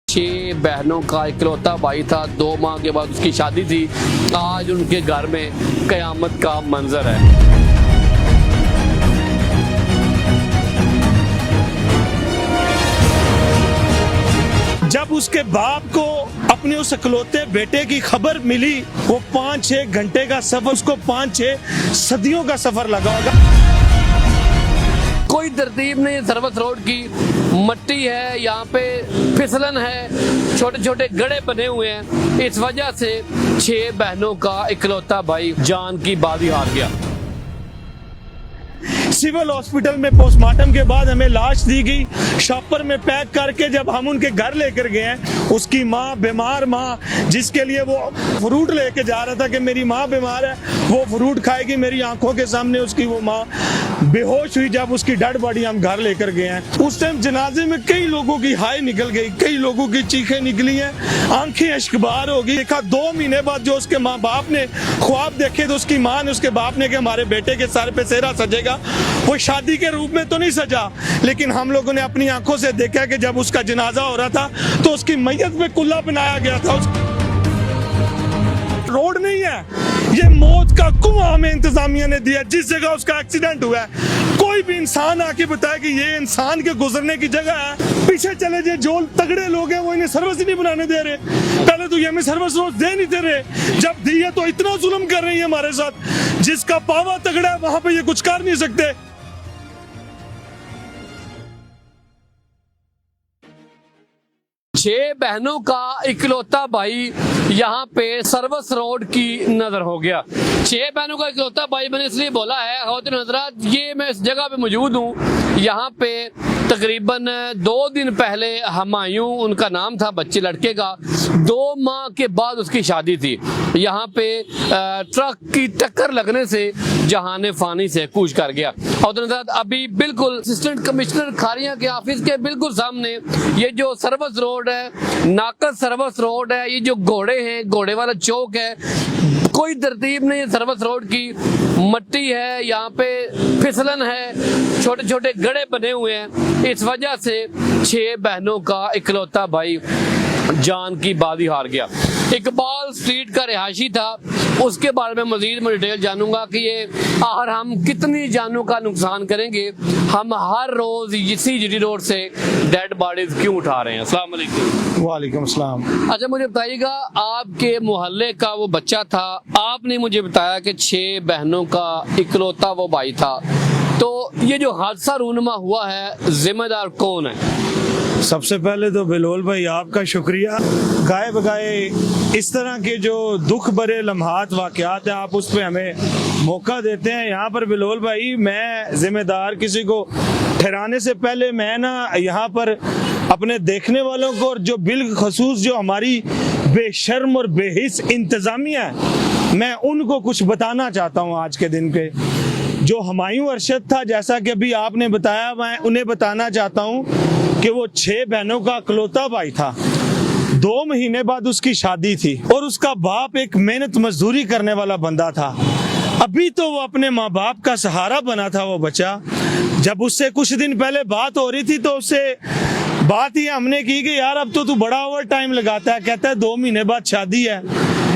6 बहनों का इकलौता भाई था। 2 माह के बाद उसकी शादी थी। आज उनके घर में कयामत का मंजर है। जब उसके बाप को अपने उस इकलौते बेटे की खबर मिली, वो 5-6 घंटे का सफर, उसको 5-6 सदियों का सफर लगा होगा। कोई तरतीब नहीं, सर्विस रोड की मट्टी है, यहाँ पे फिसलन है, छोटे छोटे गड्ढे बने हुए हैं। इस वजह से 6 बहनों का इकलौता भाई जान की बाजी हार गया। सिविल हॉस्पिटल में पोस्टमार्टम के बाद हमें लाश दी गई। शॉपर में पैक करके जब हम उनके घर लेकर गए हैं, उसकी माँ, बीमार माँ, जिसके लिए वो फ्रूट लेके जा रहा था कि मेरी माँ बीमार है, वो फ्रूट खाएगी, मेरी आंखों के सामने उसकी वो माँ बेहोश हुई। जब उसकी डेड बॉडी हम घर लेकर गए हैं, उस टाइम जनाजे में कई लोगों की हाय निकल गई, कई लोगों की चीखें निकली हैं, आंखें अश्कबार हो गई। देखा 2 महीने बाद जो उसके माँ बाप ने ख्वाब देखे, तो उसकी माँ ने, उसके बाप ने कि हमारे बेटे के सर पे सेहरा सजेगा। वो शादी के रूप में तो नहीं सजा, लेकिन हम लोगों ने अपनी आंखों से देखा कि जब उसका जनाजा हो रहा था तो उसकी मैयत पे कुल्ला बनाया गया था। रोड नहीं है, ये मौत का कुआं हमें इंतजामिया ने दिया। जिस जगह उसका एक्सीडेंट हुआ है, कोई भी इंसान आके बताए कि ये इंसान के गुजरने की जगह है। पीछे चले जाए, जो तगड़े लोग हैं वो इन्हें सर्विस ही नहीं बनाने दे रहे। पहले तो ये हमें सर्विस रोज दे नहीं दे रहे, जब दी है तो इतना जुल्म कर रही है हमारे साथ। जिसका पावा तगड़ा है वहां पे ये कुछ कर नहीं सकते। छह बहनों का इकलौता भाई यहाँ पे सर्विस रोड की नजर हो गया। 6 बहनों का इकलौता भाई मैंने इसलिए बोला है, ख़वातीन हज़रात, ये मैं इस जगह पे मौजूद हूँ। यहाँ पे तकरीबन 2 दिन पहले हुमायूं उनका नाम था, बच्चे लड़के का, 2 माह के बाद उसकी शादी थी। यहाँ पे ट्रक की टक्कर लगने से जहाने फानी से कूच कर गया। ख़वातीन हज़रात, अभी बिल्कुल असिस्टेंट कमिश्नर खारिया के ऑफिस के बिल्कुल सामने ये जो सर्विस रोड है, नाकद सर्विस रोड है, ये जो घोड़े हैं, घोड़े वाला चौक है, कोई तरतीब नहीं। सर्विस रोड की मट्टी है, यहाँ पे फिसलन है, छोटे छोटे गड्ढे बने हुए हैं। इस वजह से 6 बहनों का इकलौता भाई जान की बाजी हार गया। इकबाल स्ट्रीट का रिहायशी था, उसके बारे में मजीद मैं डिटेल जानूंगा कि ये आखिर हम कितनी जानों का नुकसान करेंगे। हम हर रोज इसी जीटी रोड से डेड बॉडीज क्यों उठा रहे हैं। अस्सलाम वालेकुम। वालेकुम सलाम। अच्छा, मुझे बताइएगा, आपके मोहल्ले का वो बच्चा था, आपने मुझे बताया कि 6 बहनों का इकलौता वो भाई था, तो ये जो हादसा रूनुमा हुआ है, जिम्मेदार कौन है? सबसे पहले तो बिलोल भाई आपका शुक्रिया। गाए बगाए इस तरह के जो दुख भरे लम्हात वाक़यात हैं, आप उस पर हमें मौका देते हैं। यहाँ पर बिलोल भाई, मैं जिम्मेदार किसी को ठहराने से पहले मैं ना यहाँ पर अपने देखने वालों को, और जो बिलखसूस जो हमारी बेशर्म और बेहिस इंतज़ामिया है, मैं उनको कुछ बताना चाहता हूँ। आज के दिन पे जो हुमायूं अरशद था, जैसा कि अभी आपने बताया, मैं उन्हें बताना चाहता हूँ कि वो 6 बहनों का इकलौता भाई था। 2 महीने बाद उसकी शादी थी और उसका बाप एक मेहनत मजदूरी करने वाला बंदा था। अभी तो वो अपने माँ बाप का सहारा बना था वो बच्चा। जब उससे कुछ दिन पहले बात हो रही थी तो उससे बात ये हमने की कि यार अब तो तू बड़ा ओवर टाइम लगाता है। कहता है 2 महीने बाद शादी है।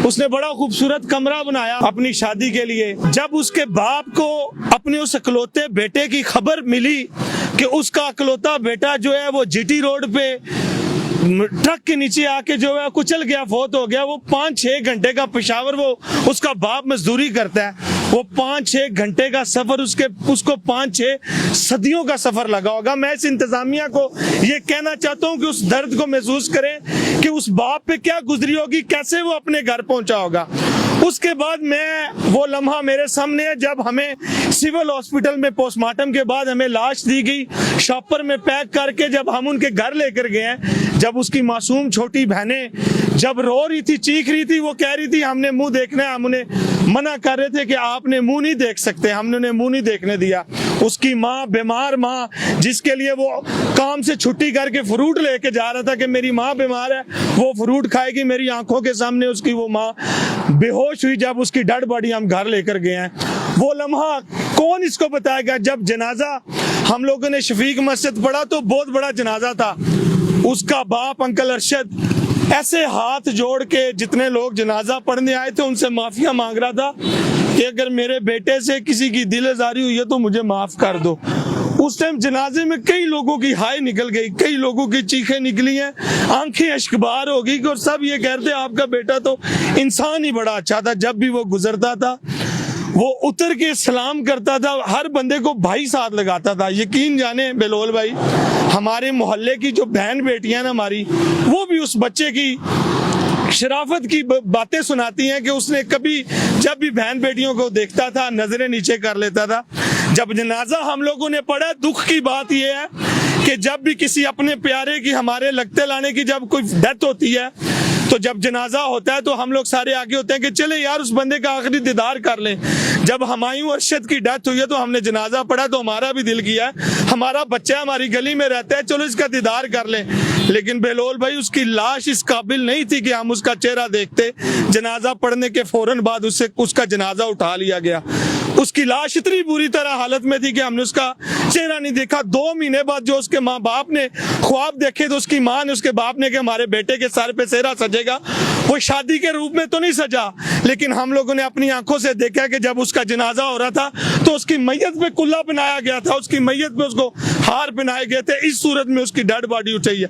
उसने बड़ा खूबसूरत कमरा बनाया अपनी शादी के लिए। जब उसके बाप को अपने उस इकलौते बेटे की खबर मिली कि उसका इकलौता बेटा जो है वो जीटी रोड पे ट्रक के नीचे आके जो है कुचल गया, फौत हो गया। वो 5-6 घंटे का पेशावर, वो उसका बाप मजदूरी करता है, वो 5-6 घंटे का सफर उसको 5-6 सदियों का सफर लगा होगा। मैं इस इंतजामिया को ये कहना चाहता हूँ कि उस दर्द को महसूस करें कि उस बाप पे क्या गुजरी होगी, कैसे वो अपने घर पहुंचा होगा। उसके बाद वो लम्हा मेरे सामने है, जब हमें सिविल हॉस्पिटल में पोस्टमार्टम के बाद हमें लाश दी गई। शॉपर में पैक करके जब हम उनके घर लेकर गए हैं, जब उसकी मासूम छोटी बहनें जब रो रही थी, चीख रही थी, वो कह रही थी हमने मुंह देखना है, हम उन्हें मना कर रहे थे कि आपने मुंह नहीं देख सकते, हमने उन्हें मुंह नहीं देखने दिया। उसकी माँ, बीमार माँ, जिसके लिए वो काम से छुट्टी करके फ्रूट लेके जा रहा था कि मेरी माँ बीमार है, वो फ्रूट खाएगी, मेरी आंखों के सामने उसकी वो माँ बेहोश हुई। जब उसकी डेड बॉडी हम घर लेकर गए हैं, वो लम्हा कौन इसको बताएगा। जब जनाजा हम लोगों ने शफीक मस्जिद पढ़ा तो बहुत बड़ा जनाजा था, उसका बाप अंकल अरशद ऐसे हाथ जोड़ के जितने लोग जनाजा पढ़ने आए थे उनसे माफिया मांग रहा था कि अगर मेरे बेटे से किसी की दिल आजारी हुई है तो मुझे माफ कर दो। उस टाइम जनाजे में कई लोगों की हाय निकल गई, कई लोगों की चीखें निकली हैं, आंखें अश्कबार हो गई और सब ये कहते आपका बेटा तो इंसान ही बड़ा अच्छा था। जब भी वो गुजरता था वो उतर के सलाम करता था, हर बंदे को भाई साथ लगाता था। यकीन जाने बिलोल भाई, हमारे मोहल्ले की जो बहन बेटियां ना हमारी, वो भी उस बच्चे की शराफत की बातें सुनाती हैं कि उसने कभी जब भी बहन बेटियों को देखता था नजरें नीचे कर लेता था। जब जनाजा हम लोगों ने पढ़ा, दुख की बात यह है कि जब भी किसी अपने प्यारे की, हमारे लगते लाने की जब कोई डेथ होती है तो जब जनाजा होता है तो हम लोग सारे आगे होते हैं कि चले यार उस बंदे का आखिरी दीदार कर लें। जब हुमायूं अरशद की डेथ हुई है तो हमने जनाजा पढ़ा तो हमारा भी दिल किया, हमारा बच्चा हमारी गली में रहता है, चलो इसका दीदार कर लें। लेकिन बेलोल भाई, उसकी लाश इस काबिल नहीं थी कि हम उसका चेहरा देखते। जनाजा पढ़ने के फौरन बाद उसका जनाजा उठा लिया गया। उसकी लाश इतनी बुरी तरह हालत में थी कि हमने उसका चेहरा नहीं देखा। 2 महीने बाद जो उसके माँ बाप ने ख्वाब देखे तो उसकी माँ ने, उसके बाप ने कि हमारे बेटे के सर पे सेहरा सजेगा, वो शादी के रूप में तो नहीं सजा, लेकिन हम लोगों ने अपनी आंखों से देखा कि जब उसका जनाजा हो रहा था तो उसकी मैयत पे कुल्ला बनाया गया था, उसकी मैयत पे उसको हार पहनाए गए थे। इस सूरत में उसकी डेड बॉडी उठाई है।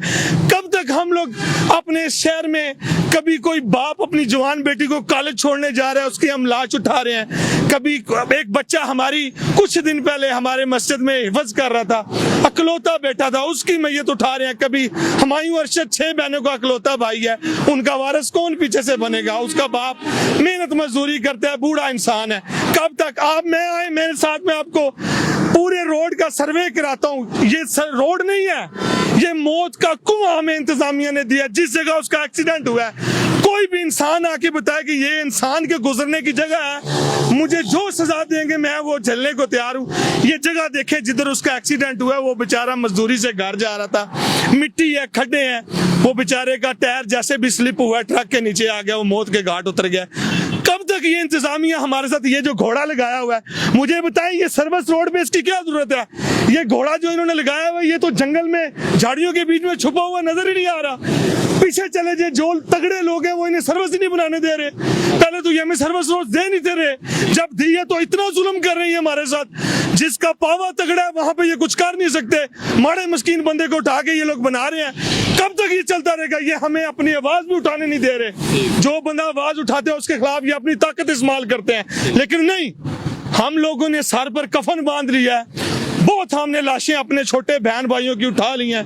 कब तक हम लोग अपने शहर में, कभी कोई बाप अपनी जवान बेटी को कॉलेज छोड़ने जा रहा है उसकी हम लाश उठा रहे हैं, कभी एक बच्चा हमारी कुछ दिन पहले हमारे मस्जिद में हिफ्ज कर रहा था, अकलौता बेटा था, उसकी मैयत उठा रहे हैं। कभी हुमायूं अरशद 6 बहनों का अकलौता भाई है, उनका वारिस कौन पीछे से बनेगा? उसका बाप मेहनत मजदूरी करता है, बूढ़ा इंसान है। कब तक आप मैं आए मेरे साथ में आपको पूरे रोड का सर्वे कराता हूँ। ये रोड नहीं है, ये मौत का कुआं हमें इंतजामिया ने दिया। जिस जगह उसका एक्सीडेंट हुआ है कोई भी इंसान आके बताए कि ये इंसान के गुजरने की जगह है, मुझे जो सजा देंगे मैं वो झेलने को तैयार हूँ। ये जगह देखे जिधर उसका एक्सीडेंट हुआ है, वो बेचारा मजदूरी से घर जा रहा था, मिट्टी है, खड्डे हैं, वो बेचारे का टायर जैसे भी स्लिप हुआ ट्रक के नीचे आ गया, वो मौत के घाट उतर गया। कब तक ये इंतजामिया हमारे साथ, ये जो घोड़ा लगाया हुआ है, मुझे बताएं ये सर्विस रोड पे इसकी क्या जरूरत है? ये घोड़ा जो इन्होंने लगाया हुआ है ये तो जंगल में झाड़ियों के बीच में छुपा हुआ नजर ही नहीं आ रहा। पीछे चले जाए, जो तगड़े लोग हैं वो इन्हें सर्विस ही नहीं बनाने दे रहे। पहले तो ये हमें सर्विस रोड दे नहीं दे रहे, जब दी है तो इतना जुल्म कर रही है हमारे साथ। जिसका पावा तगड़ा है वहां पे ये कुछ कर नहीं सकते, माड़े मस्कीन बंदे को उठा के ये लोग बना रहे हैं। कब तक ये चलता रहेगा? ये हमें अपनी आवाज भी उठाने नहीं दे रहे। जो बंदा आवाज उठाते हैं उसके खिलाफ ये अपनी ताकत इस्तेमाल करते हैं, लेकिन नहीं, हम लोगों ने सर पर कफन बांध लिया है। बहुत हमने लाशें अपने छोटे बहन भाइयों की उठा ली हैं,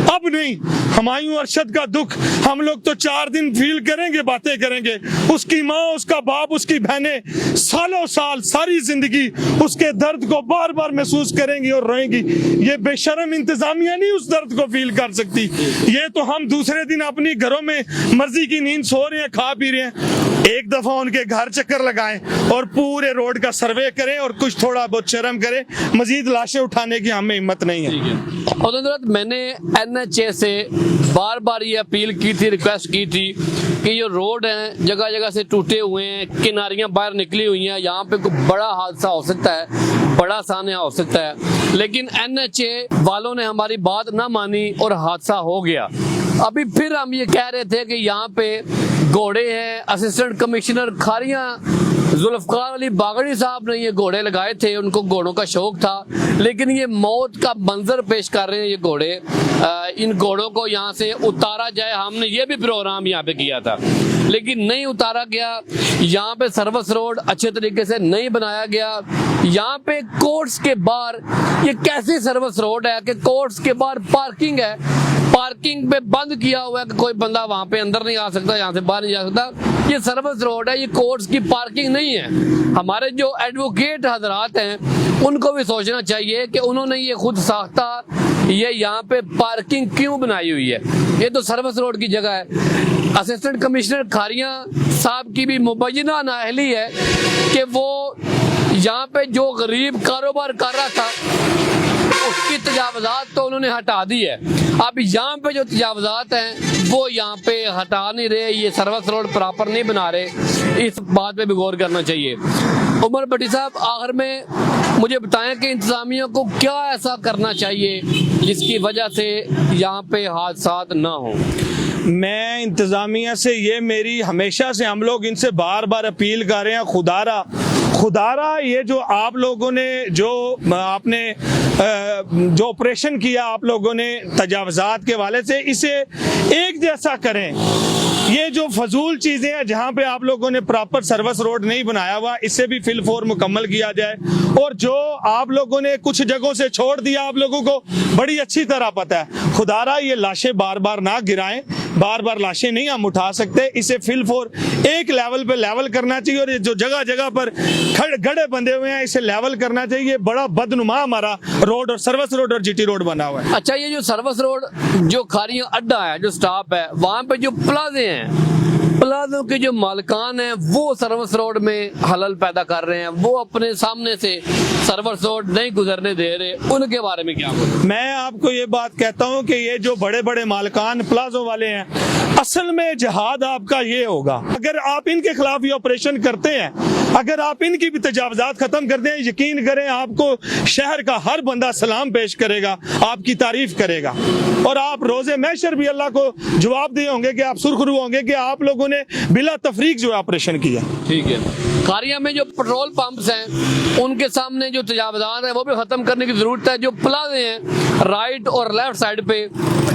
अब नहीं। हुमायूं अरशद का दुख हम लोग तो 4 दिन फील करेंगे, बातें करेंगे। उसकी माँ, उसका बाप, उसकी बहनें सालों साल, सारी जिंदगी उसके दर्द को बार बार महसूस करेंगी और रोएंगी। ये बेशर्म इंतजामिया नहीं उस दर्द को फील कर सकती। ये तो हम दूसरे दिन अपनी घरों में मर्जी की नींद सो रहे हैं, खा पी रहे हैं। एक दफा उनके घर चक्कर लगाएं और पूरे रोड का सर्वे करें और कुछ थोड़ा बहुत शर्म करें। मजीद लाशें उठाने की हमें हिम्मत नहीं है। और मैंने NHA से बार बार ये अपील की थी, रिक्वेस्ट की थी कि जो रोड हैं जगह जगह से टूटे हुए हैं, किनारियां बाहर निकली हुई हैं, यहाँ पे कोई बड़ा हादसा हो सकता है, बड़ा सामना हो सकता है। लेकिन NHA वालों ने हमारी बात ना मानी और हादसा हो गया। अभी फिर हम ये कह रहे थे कि यहाँ पे घोड़े हैं, असिस्टेंट कमिश्नर खारियां जुल्फकार अली बागड़ी साहब ने ये घोड़े लगाए थे, उनको घोड़ों का शौक था, लेकिन ये मौत का मंजर पेश कर रहे हैं ये घोड़े। इन घोड़ों को यहाँ से उतारा जाए, हमने ये भी प्रोग्राम यहाँ पे किया था, लेकिन नहीं उतारा गया। यहाँ पे सर्विस रोड अच्छे तरीके से नहीं बनाया गया। यहाँ पे कोर्ट्स के बाहर, ये कैसी सर्विस रोड है कि कोर्ट्स के बाहर पार्किंग है, पार्किंग पे बंद किया हुआ है कि कोई बंदा वहां पे अंदर नहीं आ सकता, यहाँ से बाहर नहीं जा सकता। ये सर्विस रोड है, ये कोर्ट्स की पार्किंग नहीं है। हमारे जो एडवोकेट हजरात हैं उनको भी सोचना चाहिए कि उन्होंने ये खुद साख्ता, ये यहाँ पे पार्किंग क्यों बनाई हुई है? ये तो सर्विस रोड की जगह है। असिस्टेंट कमिश्नर खारियां साहब की भी मुबैना नाअहली है कि वो यहाँ पे जो गरीब कारोबार कर रहा था उसकी तजावजात तो उन्होंने हटा दी है। अब यहाँ पे जो तजावजात हैं वो यहाँ पे हटा नहीं रहे, ये सर्विस रोड प्रॉपर नहीं बना रहे। इस बात पे भी गौर करना चाहिए। उमर भट्टी साहब, आखिर में मुझे बताएं कि इंतजामिया को क्या ऐसा करना चाहिए जिसकी वजह से यहाँ पे हादसा ना हो। मैं इंतज़ामिया से ये मेरी हमेशा से हम लोग इनसे बार बार अपील कर रहे हैं, खुदारा ये जो आप लोगों ने जो आपने जो ऑपरेशन किया आप लोगों ने तजावजात के वाले से, इसे एक जैसा करें। ये जो फजूल चीज़ें हैं जहाँ पे आप लोगों ने प्रॉपर सर्विस रोड नहीं बनाया हुआ, इससे भी फिल फोर मुकम्मल किया जाए। और जो आप लोगों ने कुछ जगहों से छोड़ दिया, आप लोगों को बड़ी अच्छी तरह पता है, खुदारा ये लाशें बार बार ना गिराएं, बार बार लाशें नहीं हम उठा सकते। इसे फिल फोर एक लेवल पे लेवल करना चाहिए, और ये जो जगह जगह पर गड्ढे बंधे हुए हैं इसे लेवल करना चाहिए। बड़ा बदनुमा हमारा रोड और सर्विस रोड और जीटी रोड बना हुआ है। अच्छा, ये जो सर्विस रोड जो खारियां अड्डा है, जो स्टॉप है, वहाँ पे जो प्लाजे हैं, प्लाजों के जो मालिकान हैं वो सर्विस रोड में हलल पैदा कर रहे हैं, वो अपने सामने से सर्विस रोड नहीं गुजरने दे रहे, उनके बारे में क्या बोलूं? मैं आपको ये बात कहता हूँ कि ये जो बड़े बड़े मालिकान प्लाजों वाले हैं, असल में जिहाद आपका ये होगा, अगर आप इनके खिलाफ ये ऑपरेशन करते हैं, अगर आप इनकी भी तजावजात खत्म करते हैं, यकीन करें आपको शहर का हर बंदा सलाम पेश करेगा, आपकी तारीफ करेगा, और आप रोजे महशर भी अल्लाह को जवाब दिए होंगे कि आप सुरखरू होंगे कि आप लोगों ने बिला तफरीक जो ऑपरेशन किया। ठीक है, खारिया में जो पेट्रोल पंप्स हैं उनके सामने जो तजावजात है वो भी खत्म करने की जरूरत है। जो प्लाजे हैं राइट और लेफ्ट साइड पे,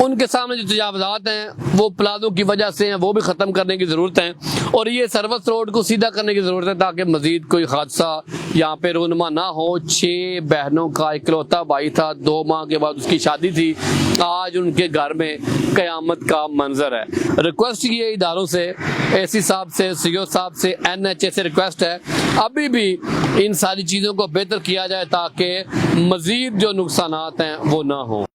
उनके सामने जो तजावजात हैं वो प्लाजों की वजह से हैं, वो भी खत्म करने की जरूरत है। और ये सर्विस रोड को सीधा करने की जरूरत है ताकि मजीद कोई हादसा यहाँ पे रूनुमा ना हो। 6 बहनों का इकलौता भाई था, 2 माह के बाद उसकी शादी थी, आज उनके घर में कयामत का मंजर है। रिक्वेस्ट ये इदारों से, एसी साहब से, सीओ साहब से, NHA से रिक्वेस्ट है अभी भी इन सारी चीज़ों को बेहतर किया जाए ताकि मजीद जो नुकसानात हैं वो ना हो।